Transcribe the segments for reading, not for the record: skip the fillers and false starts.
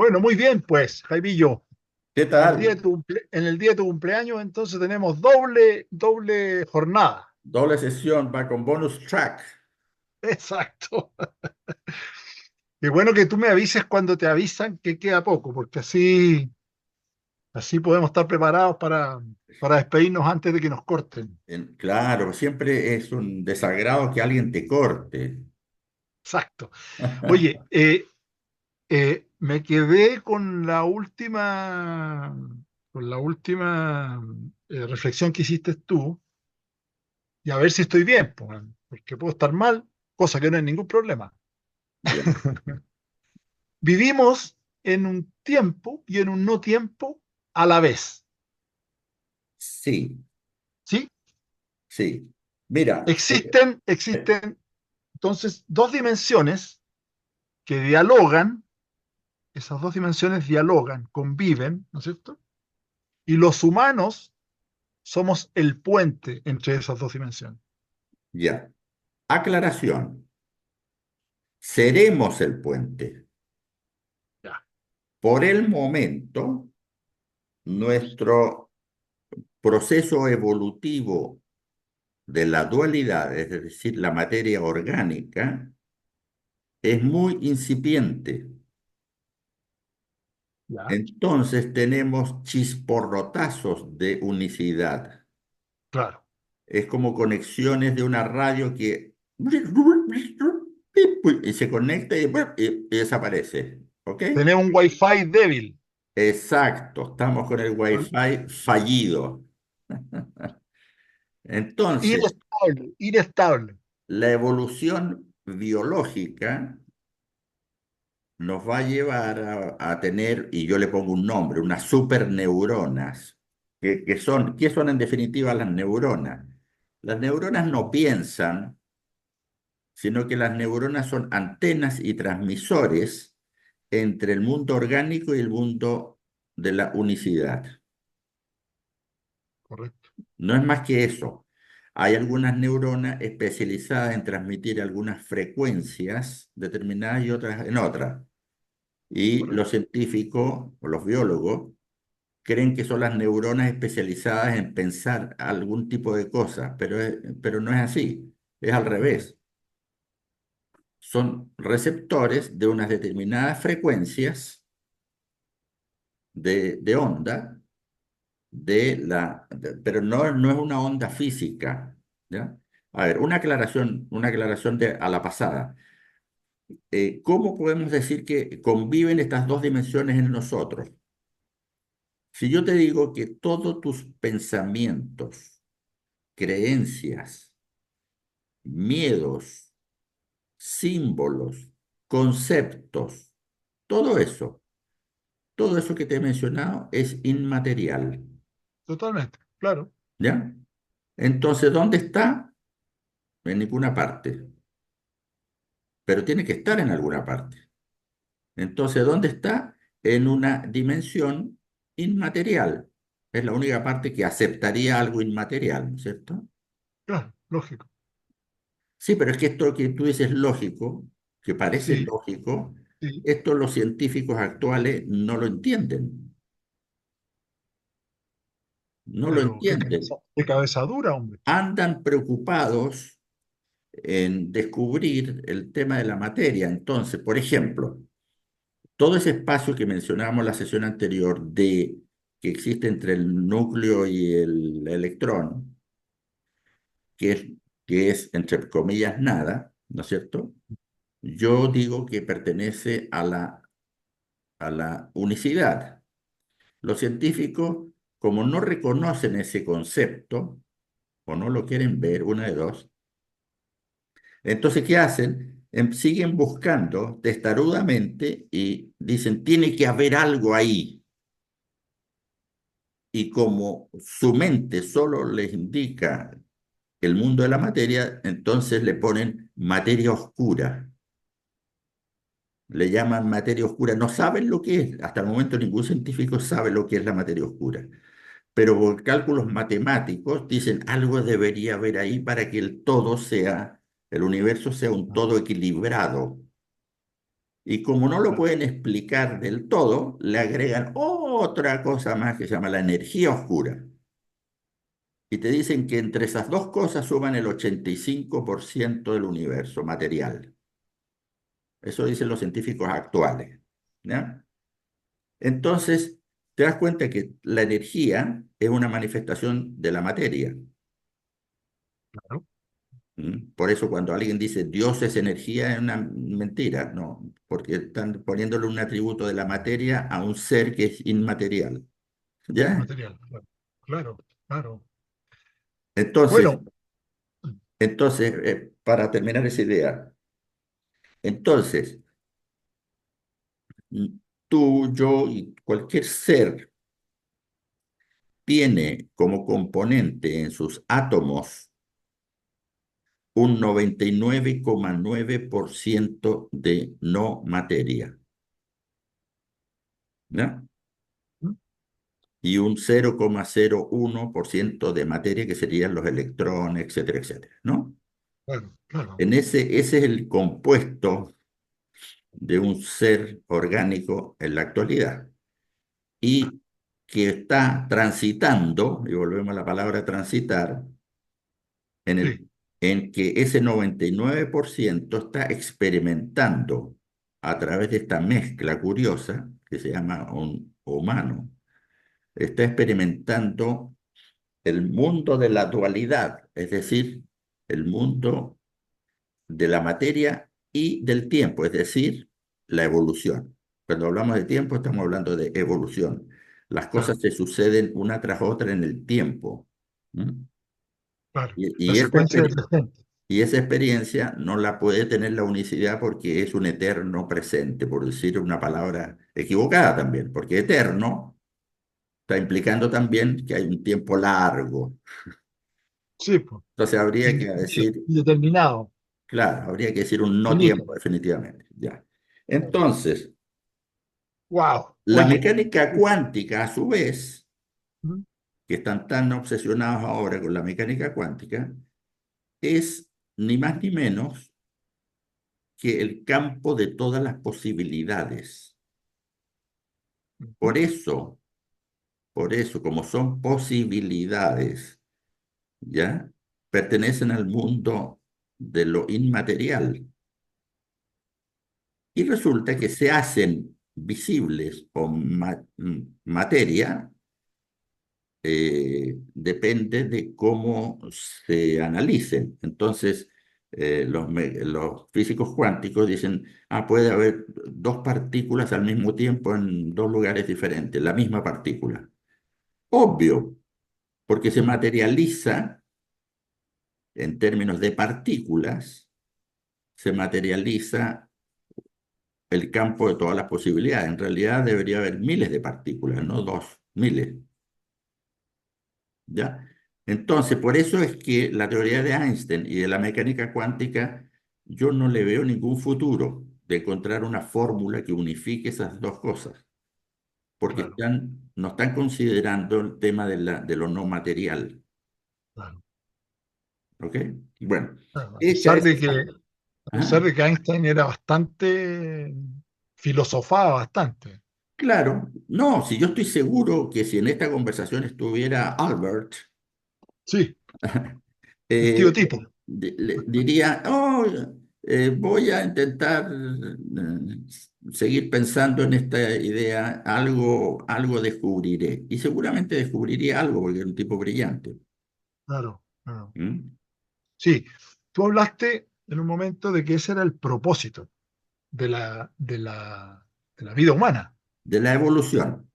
Bueno, muy bien, pues, Jaimillo. ¿Qué En el día tal? de en el día de tu cumpleaños, entonces tenemos doble jornada. Doble sesión, va con bonus track. Exacto. Qué bueno que tú me avises cuando te avisan que queda poco, porque así podemos estar preparados para despedirnos antes de que nos corten. Claro, siempre es un desagrado que alguien te corte. Exacto. Oye, me quedé con la última reflexión que hiciste tú, y a ver si estoy bien, pues, porque puedo estar mal, cosa que no es ningún problema. Ya. Vivimos en un tiempo y en un no tiempo a la vez, Sí, ¿sí? sí. Mira, Existen entonces dos dimensiones que dialogan, esas dos dimensiones dialogan, conviven, ¿no es cierto? Y los humanos somos el puente entre esas dos dimensiones. ya. Aclaración. Seremos el puente. Ya, Por el momento, nuestro proceso evolutivo de la dualidad, es decir, la materia orgánica, es muy incipiente. ya, Entonces tenemos chisporrotazos de unicidad. claro. Es como conexiones de una radio que y se conecta y desaparece. ¿Ok? Tenemos un wifi débil, Exacto, estamos con el Wi-Fi fallido. Entonces, inestable. la evolución biológica nos va a llevar a tener, y yo le pongo un nombre, unas superneuronas, ¿qué son en definitiva las neuronas? Las neuronas no piensan, sino que las neuronas son antenas y transmisores entre el mundo orgánico y el mundo de la unicidad. Correcto. No es más que eso. Hay algunas neuronas especializadas en transmitir algunas frecuencias determinadas y otras en otras. Y los Correcto. científicos o los biólogos creen que son las neuronas especializadas en pensar algún tipo de cosa, pero no es así, es al revés. Son receptores de unas determinadas frecuencias de onda, pero no es una onda física, ¿ya? A ver, una aclaración a la pasada. ¿Cómo podemos decir que conviven estas dos dimensiones en nosotros? Si yo te digo que todos tus pensamientos, creencias, miedos, símbolos, conceptos, todo todo eso que te he mencionado es inmaterial, Totalmente, claro. ¿ya? Entonces, ¿dónde está? En ninguna parte, pero tiene que estar en alguna parte. Entonces, ¿dónde está? En una dimensión inmaterial. Es la única parte que aceptaría algo inmaterial, ¿no es cierto? Claro, lógico. Sí, pero es que esto que tú dices lógico, que parece Sí, lógico, sí. esto los científicos actuales no lo entienden. No lo Pero entienden. qué cabeza dura, hombre. Andan preocupados en descubrir el tema de la materia. Entonces, por ejemplo, todo ese espacio que mencionábamos en la sesión anterior de que existe entre el núcleo y el electrón, que es, que es entre comillas nada, ¿no es cierto? Yo digo que pertenece a la unicidad. Los científicos, como no reconocen ese concepto o no lo quieren ver, una de dos, entonces, ¿qué hacen? Siguen buscando testarudamente y dicen, tiene que haber algo ahí. Y como su mente solo les indica el mundo de la materia, entonces le ponen materia oscura. Le llaman materia oscura. No saben lo que es. Hasta el momento ningún científico sabe lo que es la materia oscura. Pero por cálculos matemáticos dicen algo debería haber ahí para que el universo sea un todo equilibrado. Y como no lo claro, pueden explicar del todo, le agregan otra cosa más que se llama la energía oscura. Y te dicen que entre esas dos cosas suman el 85% del universo material. Eso dicen los científicos actuales. ¿Ya? Entonces, te das cuenta que la energía es una manifestación de la materia. claro. ¿Mm? Por eso cuando alguien dice Dios es energía, es una mentira, no, porque están poniéndole un atributo de la materia a un ser que es inmaterial. ¿Ya? Material, claro, claro, claro. Entonces, Bueno, para terminar esa idea, entonces, mm, tú, yo y cualquier ser tiene como componente en sus átomos un 99,9% de no materia, ¿no? mm, Y un 0,01% de materia, que serían los electrones, etcétera, etcétera, ¿no? claro, claro, Ese es el compuesto de un ser orgánico en la actualidad y que está transitando, y volvemos a la palabra transitar, en sí, en que ese 99% está experimentando a través de esta mezcla curiosa que se llama un humano, está experimentando el mundo de la dualidad, es decir, el mundo de la materia y del tiempo, es decir, la evolución. Cuando hablamos de tiempo, estamos hablando de evolución. Las cosas claro, se suceden una tras otra en el tiempo. ¿Mm? claro. La Y, secuencia de presente, y esa experiencia no la puede tener la unicidad porque es un eterno presente, por decir una palabra equivocada también, porque eterno está implicando también que hay un tiempo largo. sí, pues, Entonces habría que indefinido, decir, indeterminado, claro, habría que decir un no finito. tiempo definitivamente. Ya. Entonces, Wow, la oye, mecánica cuántica, a su vez, mm, que están tan obsesionados ahora con la mecánica cuántica, es ni más ni menos que el campo de todas las posibilidades. mm, Por eso, por eso, como son posibilidades, ¿ya? Pertenecen al mundo de lo inmaterial. Y resulta que se hacen visibles o materia, depende de cómo se analicen. Entonces, los físicos cuánticos dicen, puede haber dos partículas al mismo tiempo en dos lugares diferentes, la misma partícula. Obvio, porque se mm, materializa en términos de partículas, se materializa el campo de todas las posibilidades. En realidad debería haber miles de partículas, no dos, miles. ¿Ya? Entonces, por eso es que la teoría de Einstein y de la mecánica cuántica, yo no le veo ningún futuro de encontrar una fórmula que unifique esas dos cosas, porque claro, no están considerando el tema de lo no material. claro, ¿Ok? Bueno, claro. hecha esa... A pesar Ah, de que Einstein era bastante, filosofaba bastante. claro, no, si yo estoy seguro que si en esta conversación estuviera Albert, Sí, el tío eh, tipo. le diría, voy a intentar seguir pensando en esta idea, algo descubriré. Y seguramente descubriría algo porque es un tipo brillante. Claro, claro. ¿Mm? Sí, tú hablaste en un momento de que ese era el propósito de la vida humana, De la evolución.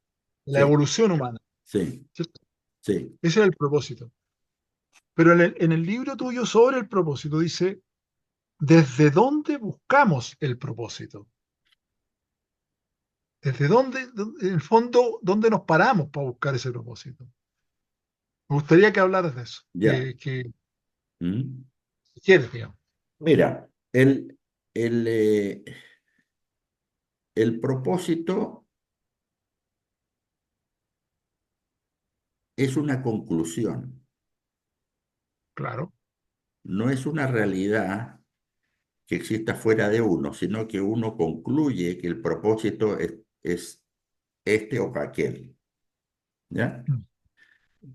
la Sí, evolución humana, sí, ¿cierto? sí. Ese era el propósito. Pero en el libro tuyo sobre el propósito dice, ¿desde dónde buscamos el propósito? ¿Desde en el fondo, dónde nos paramos para buscar ese propósito? Me gustaría que hablaras de eso, Ya. ¿Mm? que quieres, digamos. Mira, el, eh, el propósito es una conclusión, Claro, no es una realidad que exista fuera de uno, sino que uno concluye que el propósito es este o aquel. ¿Ya? Mm.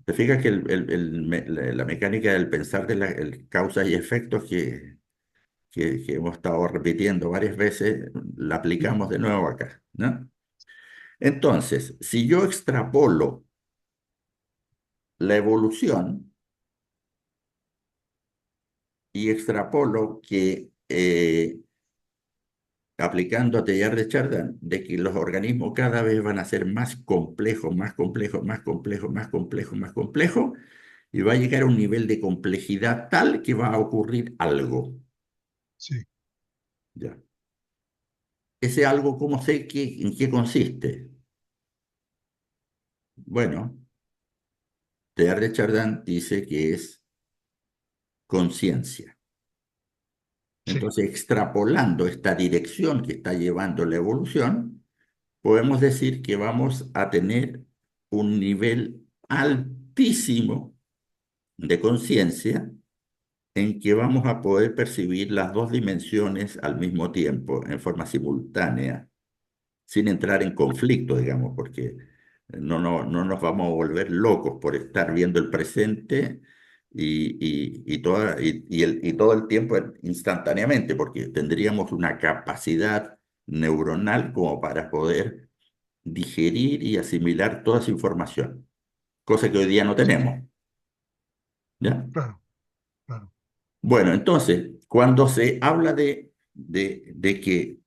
Te fijas que la mecánica del pensar de el causas y efectos que hemos estado repitiendo varias veces, la Sí, aplicamos de nuevo acá, ¿no? Entonces, si yo extrapolo la evolución y extrapolo que aplicando a Teilhard de Chardin, de que los organismos cada vez van a ser más complejos, más complejos, más complejos, más complejos, más complejos, y va a llegar a un nivel de complejidad tal que va a ocurrir algo. sí, ¿Ya? Ese algo, ¿cómo sé en qué consiste? Bueno, Teilhard de Chardin dice que es conciencia. sí, Entonces, extrapolando esta dirección que está llevando la evolución, podemos decir que vamos a tener un nivel altísimo de conciencia en que vamos a poder percibir las dos dimensiones al mismo tiempo, en forma simultánea, sin entrar en conflicto, digamos, porque no nos vamos a volver locos por estar viendo el presente y todo el tiempo instantáneamente, porque tendríamos una capacidad neuronal como para poder digerir y asimilar toda esa información, cosa que hoy día no tenemos. ¿Ya? claro, claro. Bueno, entonces, cuando se habla de que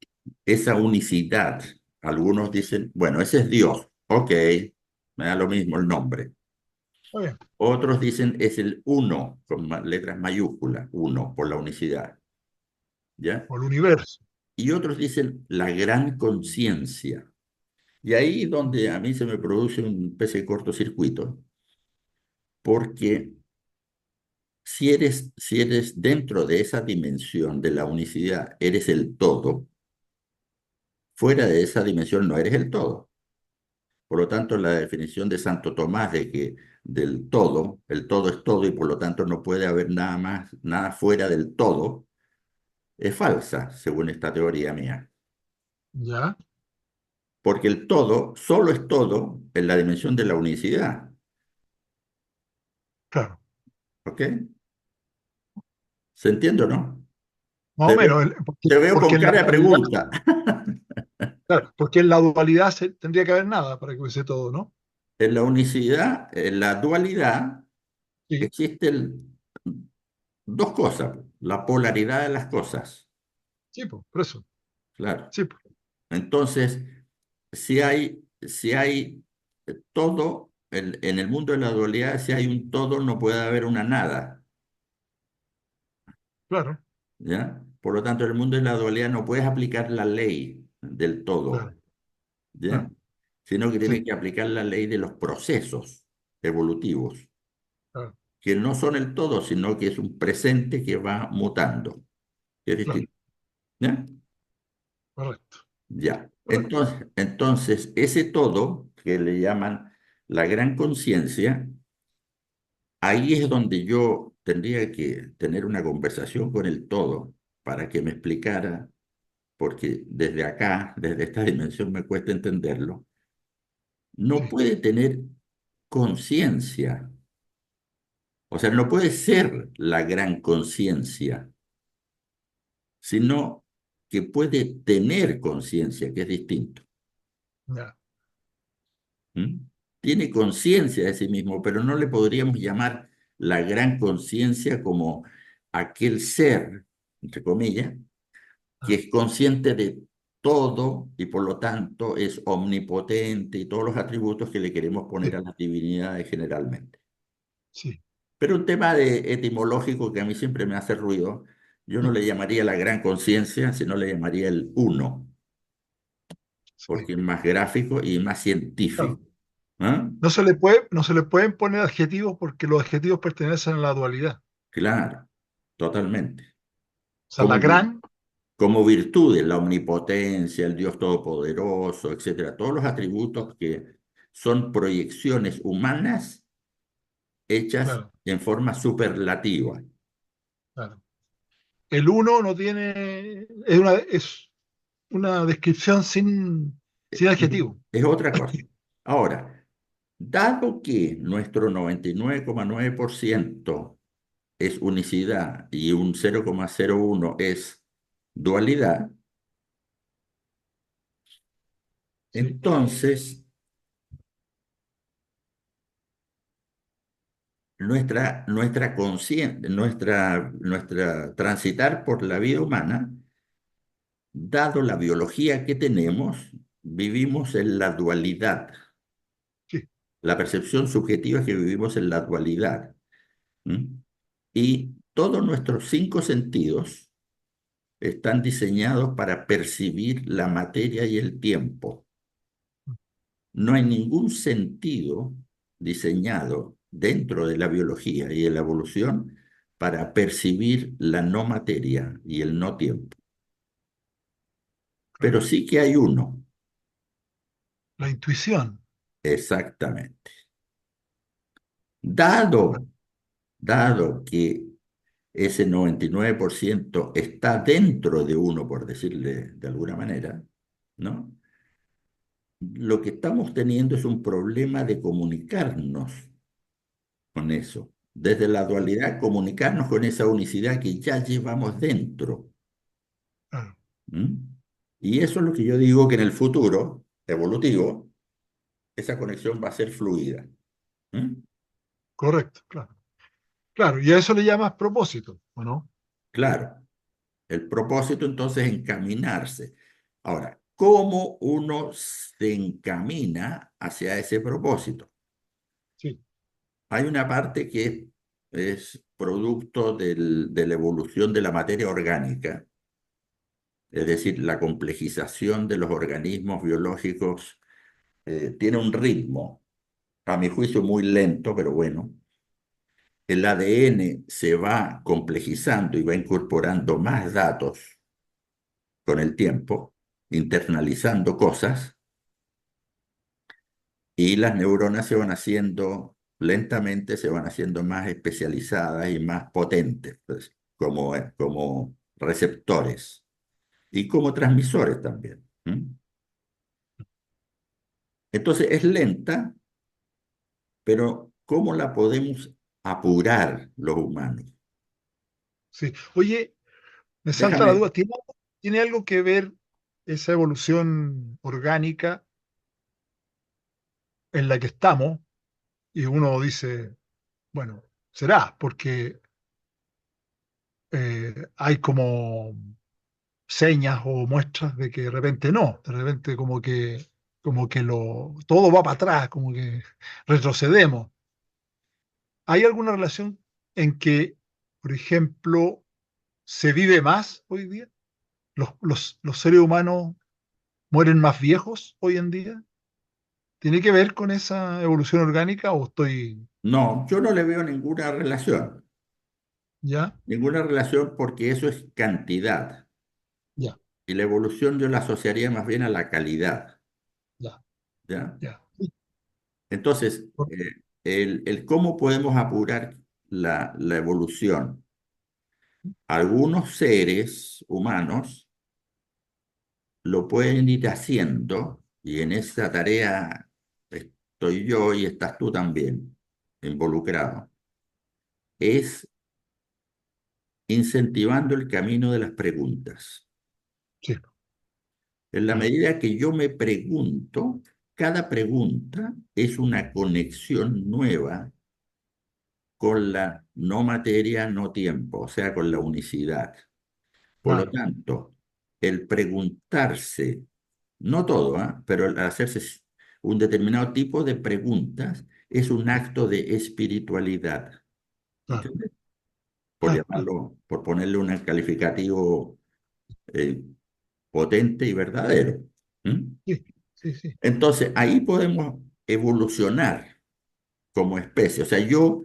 esa unicidad, algunos dicen, bueno, ese es Dios, ok, me da lo mismo el nombre. Está bien. Otros dicen es el uno, con letras mayúsculas, uno, por la unicidad, ¿ya? O el universo. Y otros dicen la gran conciencia. Y ahí donde a mí se me produce un especie de cortocircuito, porque si eres dentro de esa dimensión de la unicidad, eres el todo, fuera de esa dimensión no eres el todo. Por lo tanto, la definición de Santo Tomás de que del todo, el todo es todo y por lo tanto no puede haber nada más, nada fuera del todo, es falsa, según esta teoría mía. Ya, Porque el todo solo es todo en la dimensión de la unicidad. claro. ¿Ok? ¿Se entiende o no? Más o Te menos, veo, te veo porque con en la cara de dualidad, pregunta. claro, porque en la dualidad tendría que haber nada para que hubiese todo, ¿no? En la unicidad, en la dualidad, Sí, existen dos cosas, la polaridad de las cosas, sí, pues, por eso. claro. Sí, pues, Entonces, si hay todo, en el mundo de la dualidad, si hay un todo, no puede haber una nada, claro, ¿ya? Por lo tanto, en el mundo de la dualidad no puedes aplicar la ley del todo, claro, ¿ya? claro. Sino que tienes Sí, que aplicar la ley de los procesos evolutivos, claro, que no son el todo, sino que es un presente que va mutando, que es claro, distinto, ¿ya? correcto, Ya. correcto. Entonces, ese todo que le llaman la gran conciencia, ahí es donde yo tendría que tener una conversación con el todo para que me explicara, porque desde acá, desde esta dimensión, me cuesta entenderlo. No Sí, puede tener conciencia, o sea, no puede ser la gran conciencia, sino que puede tener conciencia, que es distinto. ya, ¿Mm? Tiene conciencia de sí mismo, pero no le podríamos llamar la gran conciencia como aquel ser, entre comillas, que ah, es consciente de todo y por lo tanto es omnipotente y todos los atributos que le queremos poner sí, a las divinidades generalmente. sí, Pero un tema de etimológico que a mí siempre me hace ruido, yo no sí, le llamaría la gran conciencia, sino le llamaría el uno, sí, porque es más gráfico y más claro. científico. ¿Ah? No se le pueden poner adjetivos porque los adjetivos pertenecen a la dualidad. Claro, totalmente. O sea, la Como, gran, como virtudes, la omnipotencia, el Dios todopoderoso, etcétera, todos los atributos que son proyecciones humanas hechas claro, en forma superlativa. claro. El uno no tiene, es una descripción sin adjetivo. Es otra cosa. Ahora, dado que nuestro 99,9% es unicidad y un 0,01 es dualidad, Sí, entonces nuestra consciencia, nuestra transitar por la vida humana, dado la biología que tenemos, vivimos en la dualidad. sí, La percepción subjetiva es que vivimos en la dualidad. ¿M? Y todos nuestros cinco sentidos están diseñados para percibir la materia y el tiempo. No hay ningún sentido diseñado dentro de la biología y de la evolución para percibir la no materia y el no tiempo. claro. Pero sí que hay uno, La intuición. exactamente. Dado, dado que ese 99% está dentro de uno, por decirle de alguna manera, ¿no? Lo que estamos teniendo es un problema de comunicarnos con eso. Desde la dualidad, comunicarnos con esa unicidad que ya llevamos dentro. Claro. ¿M? Y eso es lo que yo digo que en el futuro evolutivo, esa conexión va a ser fluida. ¿M? Correcto, claro. Claro, y a eso le llamas propósito, ¿o no? Claro, el propósito entonces es encaminarse. Ahora, ¿cómo uno se encamina hacia ese propósito? Sí, Hay una parte que es producto de la evolución de la materia orgánica, es decir, la complejización de los organismos biológicos tiene un ritmo, a mi juicio muy lento, pero bueno. El ADN se va complejizando y va incorporando más datos con el tiempo, internalizando cosas, y las neuronas se van haciendo, lentamente se van haciendo más especializadas y más potentes, pues, como receptores y como transmisores también. ¿M? Entonces es lenta, pero ¿cómo la podemos apurar los humanos? sí. Oye, me salta la Déjame, duda, ¿tiene algo que ver esa evolución orgánica en la que estamos? Y uno dice, bueno, será, porque hay como señas o muestras de que de repente no, de repente como que todo va para atrás, como que retrocedemos. ¿Hay alguna relación en que, por ejemplo, se vive más hoy día? ¿Los seres humanos mueren más viejos hoy en día? ¿Tiene que ver con esa evolución orgánica o estoy no, yo no le veo ya, ninguna relación porque eso es cantidad. ya, Y la evolución yo la asociaría más bien a la calidad, ya, ¿ya? ya? Sí, Entonces, el cómo podemos apurar la evolución. Algunos seres humanos lo pueden ir haciendo y en esa tarea estoy yo y estás tú también involucrado. Es incentivando el camino de las preguntas. sí, En la ya, medida que yo me pregunto, cada pregunta es una conexión nueva con la no materia, no tiempo, o sea, con la unicidad. Por lo claro, tanto, el preguntarse, no todo, ¿ah? Pero el hacerse un determinado tipo de preguntas es un sí, acto de espiritualidad, claro, ¿entiendes? Por claro, claro. llamarlo, por ponerle un calificativo eh, potente y verdadero. ¿M? Sí, sí, sí. Entonces, ahí podemos evolucionar como especie. O sea, yo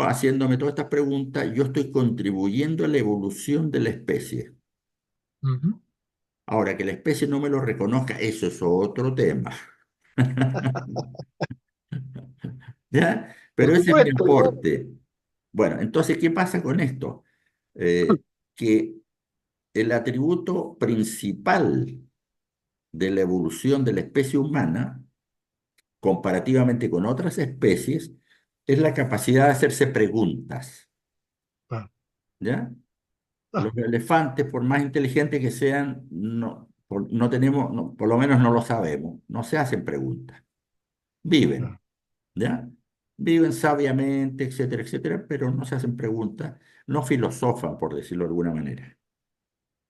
haciéndome todas estas preguntas, yo estoy contribuyendo a la evolución de la especie. Ujú. Ahora, que la especie no me lo reconozca, eso es otro tema. ¿Ya? Por Pero ese es mi supuesto, yo, aporte. Bueno, entonces, ¿qué pasa con esto? Eh, que el atributo principal de la evolución de la especie humana, comparativamente con otras especies, es la capacidad de hacerse preguntas, claro. ¿ya? Ah, Los elefantes, por más inteligentes que sean, no tenemos, por lo menos no lo sabemos, no se hacen preguntas, viven, claro, ¿ya? Viven sabiamente, etcétera, etcétera, pero no se hacen preguntas, no filosofan, por decirlo de alguna manera.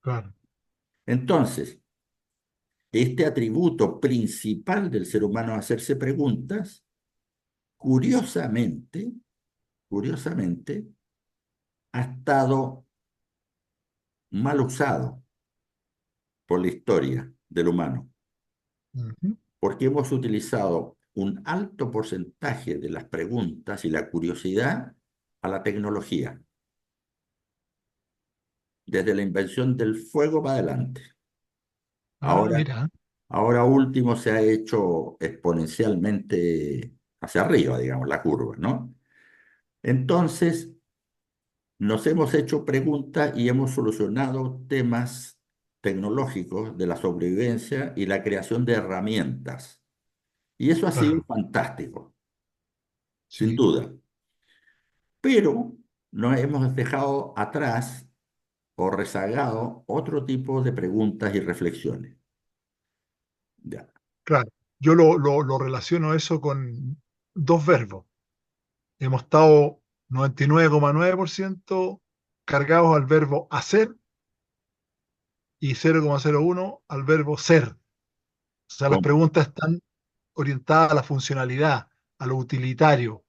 claro. Entonces, este atributo principal del ser humano, hacerse preguntas, curiosamente, curiosamente, ha estado mal usado por la historia del humano, Ujú. porque hemos utilizado un alto porcentaje de las preguntas y la curiosidad a la tecnología, desde la invención del fuego para adelante. Ah, Ahora, mira. ahora último se ha hecho exponencialmente hacia arriba, digamos, la curva, ¿no? Entonces, nos hemos hecho preguntas y hemos solucionado temas tecnológicos de la sobrevivencia y la creación de herramientas. Y eso ha sido Claro, fantástico, sin sí, duda. Pero nos hemos dejado atrás o rezagado otro tipo de preguntas y reflexiones. Ya, claro. Yo lo relaciono eso con dos verbos. Hemos estado 99,9% cargados al verbo hacer y 0,01 al verbo ser. O sea, las ¿cómo? preguntas están orientadas a la funcionalidad, a lo utilitario,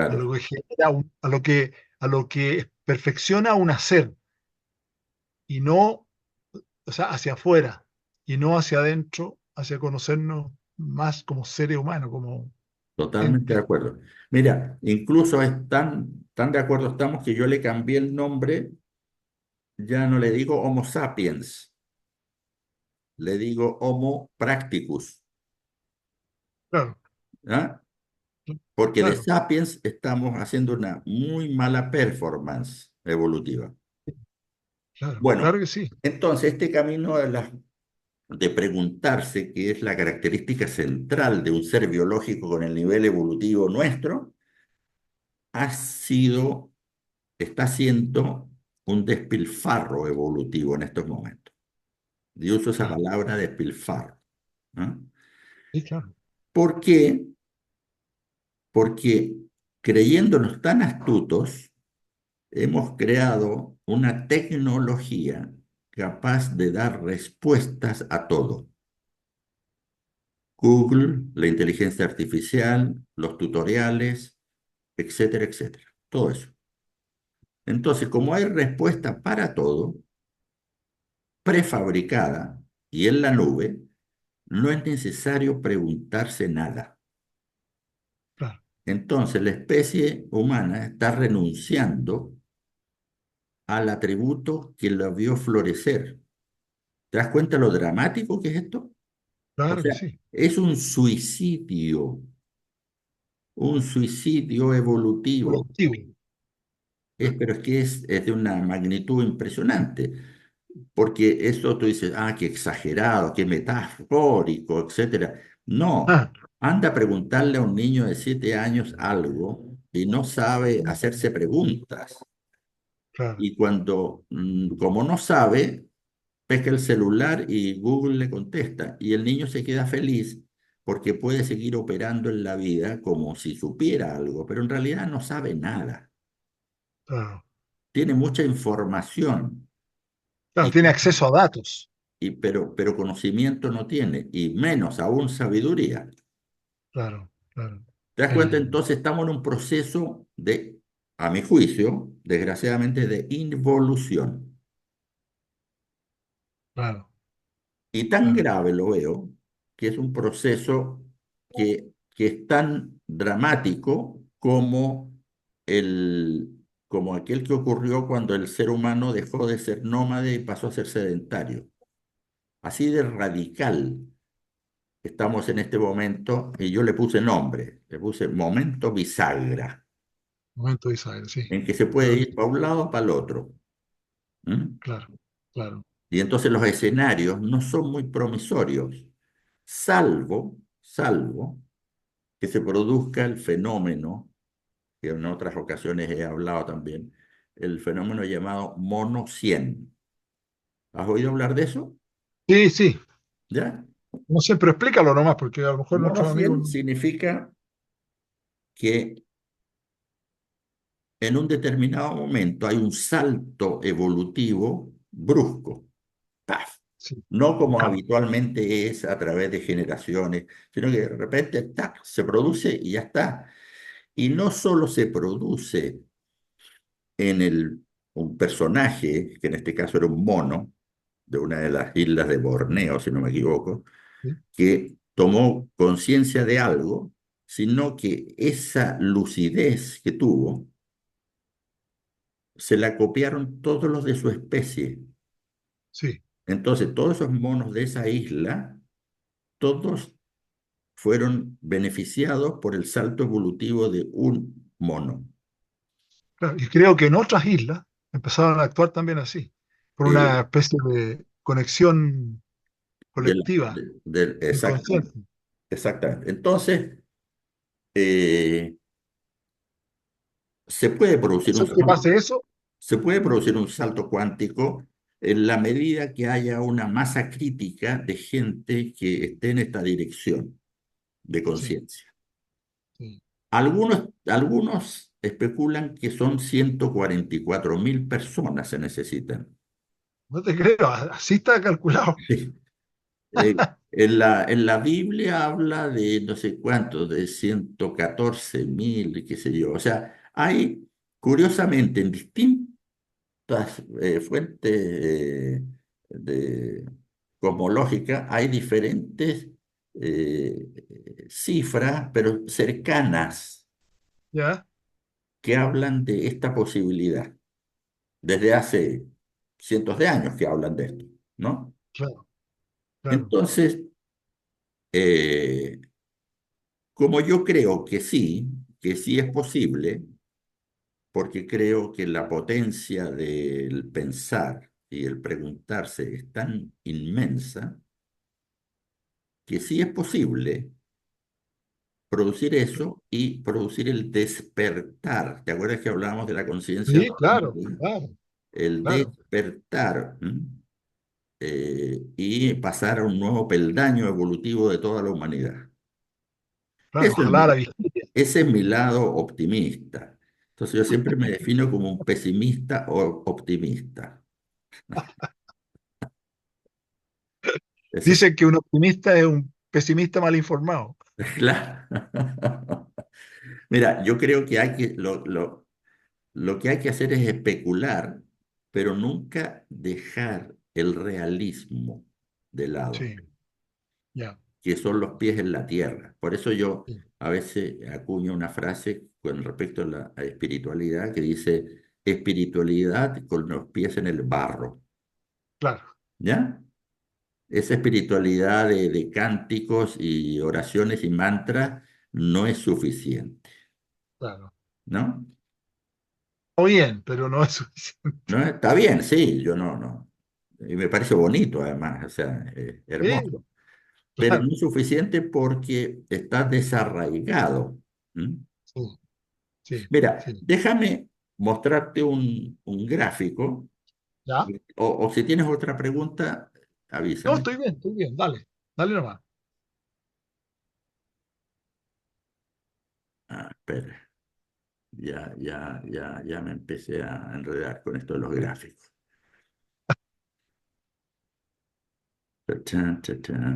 a Claro, lo que genera a lo que perfecciona un hacer y no, o sea, hacia afuera y no hacia adentro, hacia conocernos más como seres humanos, como totalmente de ente. acuerdo. Mira, incluso tan de acuerdo estamos que yo le cambié el nombre, ya no le digo Homo sapiens, le digo Homo practicus, Claro, ¿ah? Porque de claro, sapiens estamos haciendo una muy mala performance evolutiva. claro, Bueno, claro que sí. entonces este camino de preguntarse, que es la característica central de un ser biológico con el nivel evolutivo nuestro, ha sido, está siendo un despilfarro evolutivo en estos momentos. Yo uso esa Claro, palabra despilfarro, ¿no? sí, claro, ¿Por qué? Porque creyéndonos tan astutos, hemos creado una tecnología capaz de dar respuestas a todo. Google, la inteligencia artificial, los tutoriales, etcétera, etcétera. Todo eso. Entonces, como hay respuesta para todo, prefabricada y en la nube, no es necesario preguntarse nada. claro, Entonces, la especie humana está renunciando al atributo que la vio florecer. ¿Te das cuenta lo dramático que es esto? O claro que sea, sí. es un suicidio evolutivo. Productivo. Claro. Pero es que es de una magnitud impresionante, porque eso tú dices, qué exagerado, qué metafórico, etcétera. No, Ah, anda a preguntarle a un niño de 7 años algo y no sabe hacerse preguntas. claro, Y cuando, como no sabe, pesca el celular y Google le contesta. Y el niño se queda feliz porque puede seguir operando en la vida como si supiera algo, pero en realidad no sabe nada. claro. Tiene mucha información, Claro, y, tiene acceso a datos. pero conocimiento no tiene, y menos aún sabiduría. Claro, claro. ¿Te das cuenta? El, Entonces estamos en un proceso de, a mi juicio, desgraciadamente, de involución. claro, Y tan claro. grave lo veo que es un proceso que es tan dramático como aquel que ocurrió cuando el ser humano dejó de ser nómade y pasó a ser sedentario. Así de radical estamos en este momento y yo le puse nombre, le puse momento bisagra, Momento de Isabel, sí. en que se puede Claro que ir sí. para un lado o para el otro. ¿Mm? claro, claro. Y entonces los escenarios no son muy promisorios, salvo que se produzca el fenómeno, que en otras ocasiones he hablado también, el fenómeno llamado mono 100. ¿Has oído hablar de eso? Sí, sí. ¿Ya? No sé, pero explícalo nomás, porque a lo mejor Mono nuestros amigos. 100 significa que en un determinado momento hay un salto evolutivo brusco. ¡Paf! Sí, No un como cambio. habitualmente es a través de generaciones, sino que de repente ¡tac! Se produce y ya está. Y no solo se produce en un personaje, que en este caso era un mono, de una de las islas de Borneo, si no me equivoco, Sí, que tomó conciencia de algo, sino que esa lucidez que tuvo se la copiaron todos los de su especie. sí, Entonces, todos esos monos de esa isla, todos fueron beneficiados por el salto evolutivo de un mono. claro. Y creo que en otras islas empezaron a actuar también así, por una Eh, especie de conexión colectiva, exactamente, inconsciente. exactamente. Entonces, eh, se puede producir un Hacer que salto, pase eso, se puede producir un salto cuántico en la medida que haya una masa crítica de gente que esté en esta dirección de sí, conciencia. sí. Algunos especulan que son 144.000 personas se necesitan. No te creo, así está calculado. Sí. En la Biblia habla de no sé cuánto, de 114.000, qué sé yo. O sea, hay, curiosamente, en distintas fuentes de cosmológicas, hay diferentes cifras, pero cercanas, ¿Ya? que hablan de esta posibilidad. Desde hace cientos de años que hablan de esto, ¿no? Claro, claro. Entonces, eh, como yo creo que sí es posible, porque creo que la potencia del pensar y el preguntarse es tan inmensa, que sí es posible producir eso y producir el despertar. ¿Te acuerdas que hablábamos de la conciencia Sí, claro, dormida? claro, El claro, despertar. Y pasar a un nuevo peldaño evolutivo de toda la humanidad. claro. Eso es Ojalá la mi, vigilia. ese es mi lado optimista. Entonces yo siempre me defino como un pesimista o optimista. Eso es Dicen que un optimista es un pesimista mal informado. claro. Mira, yo creo que lo que hay que hacer es especular, pero nunca dejar el realismo de lado, Sí, ya. que son los pies en la tierra. Por eso yo Sí, a veces acuño una frase con respecto a espiritualidad que dice espiritualidad con los pies en el barro, claro, ¿ya? Esa espiritualidad de cánticos y oraciones y mantras no es suficiente, claro. ¿no? Está bien, pero no es suficiente. ¿No? Está bien, sí, yo no. Y me parece bonito además, o sea, Sí, hermoso, pero no claro. es suficiente porque está desarraigado. ¿M? Sí, sí, Mira, sí. déjame mostrarte un gráfico, ¿Ya? o si tienes otra pregunta, No, avísame. estoy bien, dale, dale nomás. Ah, espera, ya me empecé a enredar con esto de los gráficos. Tachán, tachán.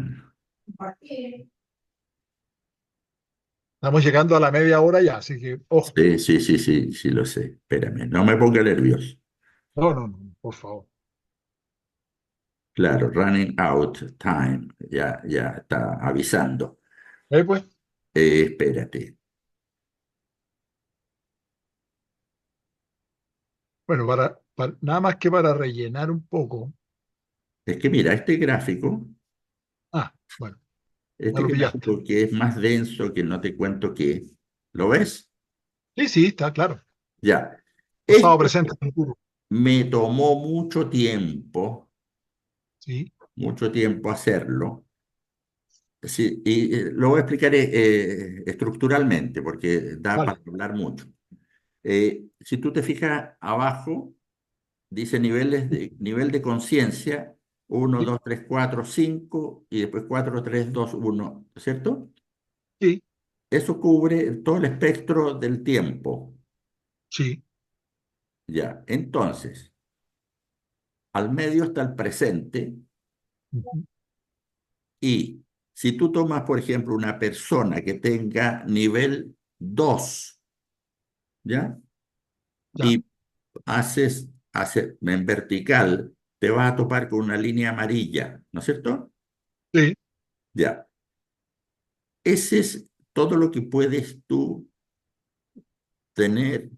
Estamos llegando a la media hora ya, así que, ojo. Sí, sí, sí, sí, sí, lo sé. Espérame, no me ponga nervioso. No, no, no, por favor. Claro, running out time, ya está avisando. Pues, Espérate. bueno, nada más que para rellenar un poco. Es que mira, Ah, bueno, ya este lo pillaste. gráfico que es más denso, que no te cuento qué, ¿lo ves? Sí, sí, está claro. Ya. Pasado, Esto, presente, futuro. Me tomó Sí, mucho tiempo hacerlo. Sí, y lo voy a explicar estructuralmente, porque da para vale, hablar mucho. Si tú te fijas abajo, dice nivel de conciencia, uno sí, 2 3 4 5 y después 4 3 2 1, ¿cierto? sí, Eso cubre todo el espectro del tiempo. sí, Ya, entonces, al medio está el presente ujú, y si tú tomas, por ejemplo, una persona que tenga nivel 2, ¿ya? ya, Y hace en vertical, te vas a topar con una línea amarilla, ¿no es cierto? sí, Ya. Ese es todo lo que puedes tú tener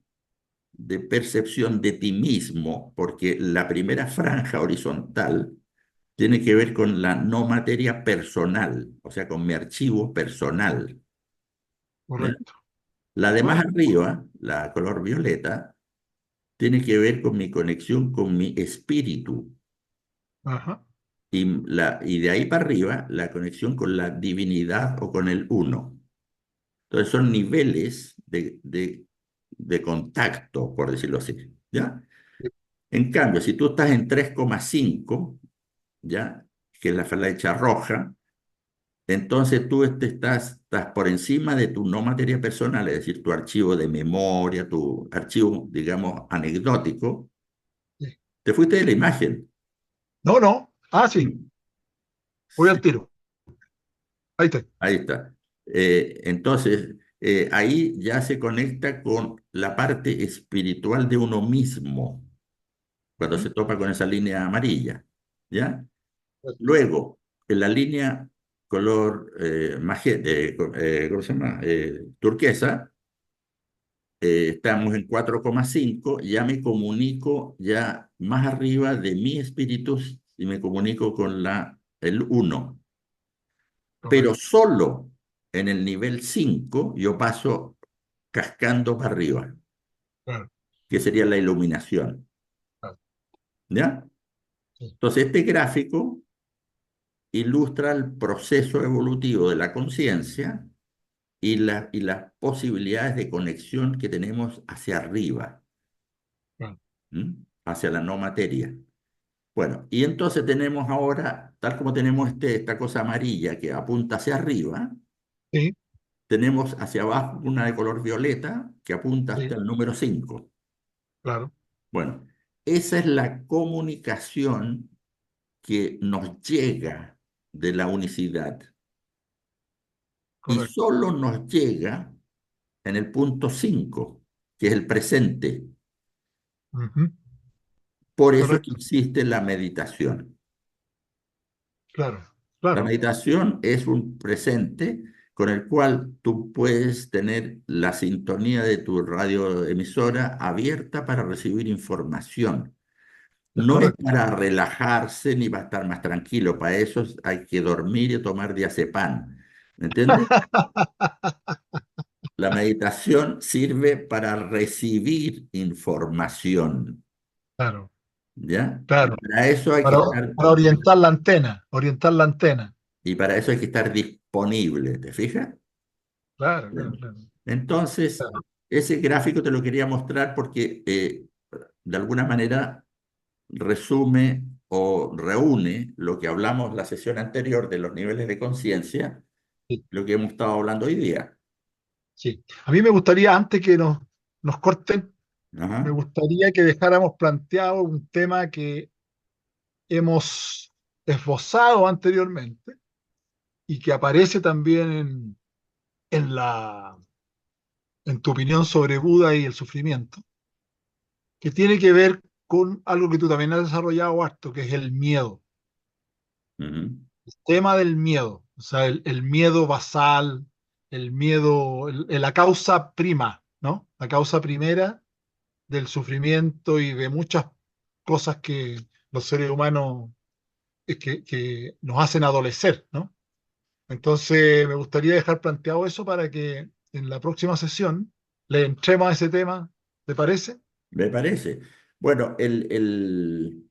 de percepción de ti mismo, porque la primera franja horizontal tiene que ver con la no materia personal, o sea, con mi archivo personal. ¿Ya? correcto. La de más Vale, arriba, la color violeta, tiene que ver con mi conexión con mi espíritu. ajá, Y de ahí para arriba, la conexión con la divinidad o con el uno. Entonces son niveles de contacto, por decirlo así, ¿ya? sí, En cambio, si tú estás en 3,5, ¿ya? Que es la flecha roja, entonces tú estás por encima de tu no materia personal, es decir, tu archivo de memoria, tu archivo, digamos, anecdótico. sí. Te fuiste de la imagen. No, no, sí, Sí. voy al tiro. Ahí está. Ahí está. Entonces, ahí ya se conecta con la parte espiritual de uno mismo, cuando Ujú, se topa con esa línea amarilla, ¿ya? correcto, Luego, en la línea color ¿cómo se llama? Turquesa, estamos en 4,5, ya me comunico ya más arriba de mi espíritu y me comunico con el uno, pero correcto, solo en el nivel 5 yo paso cascando para arriba, claro, que sería la iluminación, claro, ¿ya? sí, Entonces, este gráfico ilustra el proceso evolutivo de la conciencia y las posibilidades de conexión que tenemos hacia arriba, claro, ¿m? Hacia la no materia. Bueno, y entonces tenemos ahora, tal como tenemos esta cosa amarilla que apunta hacia arriba, sí, tenemos hacia abajo una de color violeta que apunta hasta sí, el número 5. claro, Bueno, esa es la comunicación que nos llega de la unicidad y correcto. solo nos llega en el punto 5, que es el presente. Ujú, Por eso es que correcto, existe la meditación. claro, La claro, meditación es un presente con el cual tú puedes tener la sintonía de tu radioemisora abierta para recibir información. es No es correcto. para relajarse ni para estar más tranquilo, para eso hay que dormir y tomar diazepam. ¿Me entiendes? La meditación sirve para recibir información, Claro, ¿ya? Y claro. para eso hay que Para, estar, para orientar la antena. y para eso hay que estar disponible, ¿te fijas? Claro, claro, Bien. claro, Entonces, claro. ese gráfico te lo quería mostrar porque de alguna manera resume o reúne lo que hablamos la sesión anterior de los niveles de conciencia, Sí, lo que hemos estado hablando hoy día. sí. A mí me gustaría, antes que nos corten, me Ajá. gustaría que dejáramos planteado un tema que hemos esbozado anteriormente y que aparece también en en tu opinión sobre Buda y el sufrimiento, que tiene que ver con algo que tú también has desarrollado harto, que es el miedo. Ujú. El tema del miedo, o sea, el miedo basal, el miedo, la causa prima, ¿no? La causa primera del sufrimiento y de muchas cosas que los seres humanos que nos hacen adolecer, ¿no? Entonces, me gustaría dejar planteado eso para que en la próxima sesión le entremos a ese tema, ¿te parece? Me parece. Bueno, el,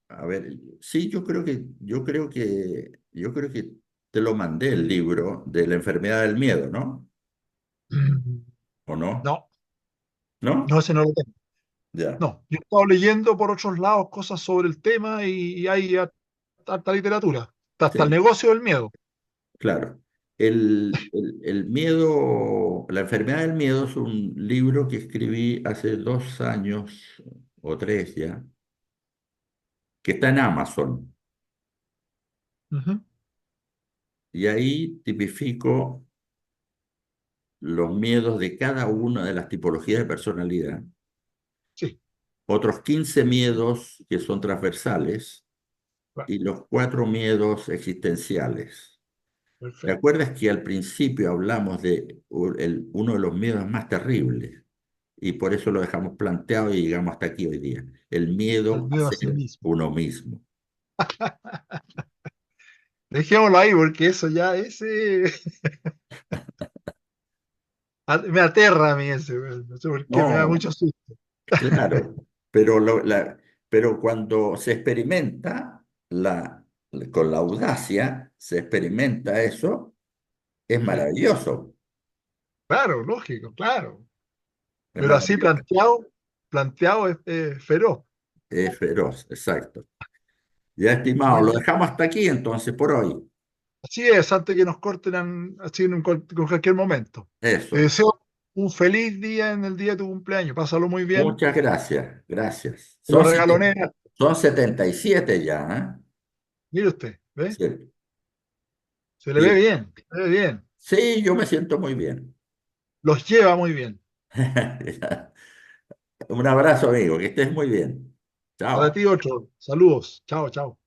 a ver, sí, yo creo que te lo mandé el libro de la enfermedad del miedo, ¿no? ¿O no? No, no, ¿No? ese no lo tengo. Ya, No, yo he estado leyendo por otros lados cosas sobre el tema y hay harta literatura, hasta el sí, negocio del miedo. claro. El miedo, la enfermedad del miedo es un libro que escribí hace 2 años o 3 ya, que está en Amazon. Ujú. Y ahí tipifico los miedos de cada una de las tipologías de personalidad, Sí, otros 15 miedos que son transversales bueno, y los 4 miedos existenciales. ¿Te perfecto. acuerdas que al principio hablamos de uno de los miedos más terribles? Y por eso lo dejamos planteado y llegamos hasta aquí hoy día. El Al miedo a miedo a sí ser mismo. uno mismo. Dejémoslo ahí porque eso ya, me aterra a mí ese, güey. No sé por qué, me da No, mucho susto. claro, pero cuando se experimenta con la audacia, se experimenta eso, es Sí, maravilloso, claro, lógico, claro. es Pero así maravilloso, planteado es feroz. es feroz, exacto. Ya, estimado, lo Oye, dejamos hasta aquí entonces por hoy. así es, antes que nos corten así con cualquier momento. Te Eso. deseo un feliz día en el día de tu cumpleaños. Pásalo muy bien. Muchas gracias, gracias. Lo Son, regalonea. son 77 ya, Mire usted, ¿eh? ¿ve? Sí. Se le ve Y- bien, se le ve bien. sí, yo me siento muy bien. Los lleva muy bien. Un abrazo, amigo, que estés muy bien. Para Chao. ti otro. Saludos. Chao, chao.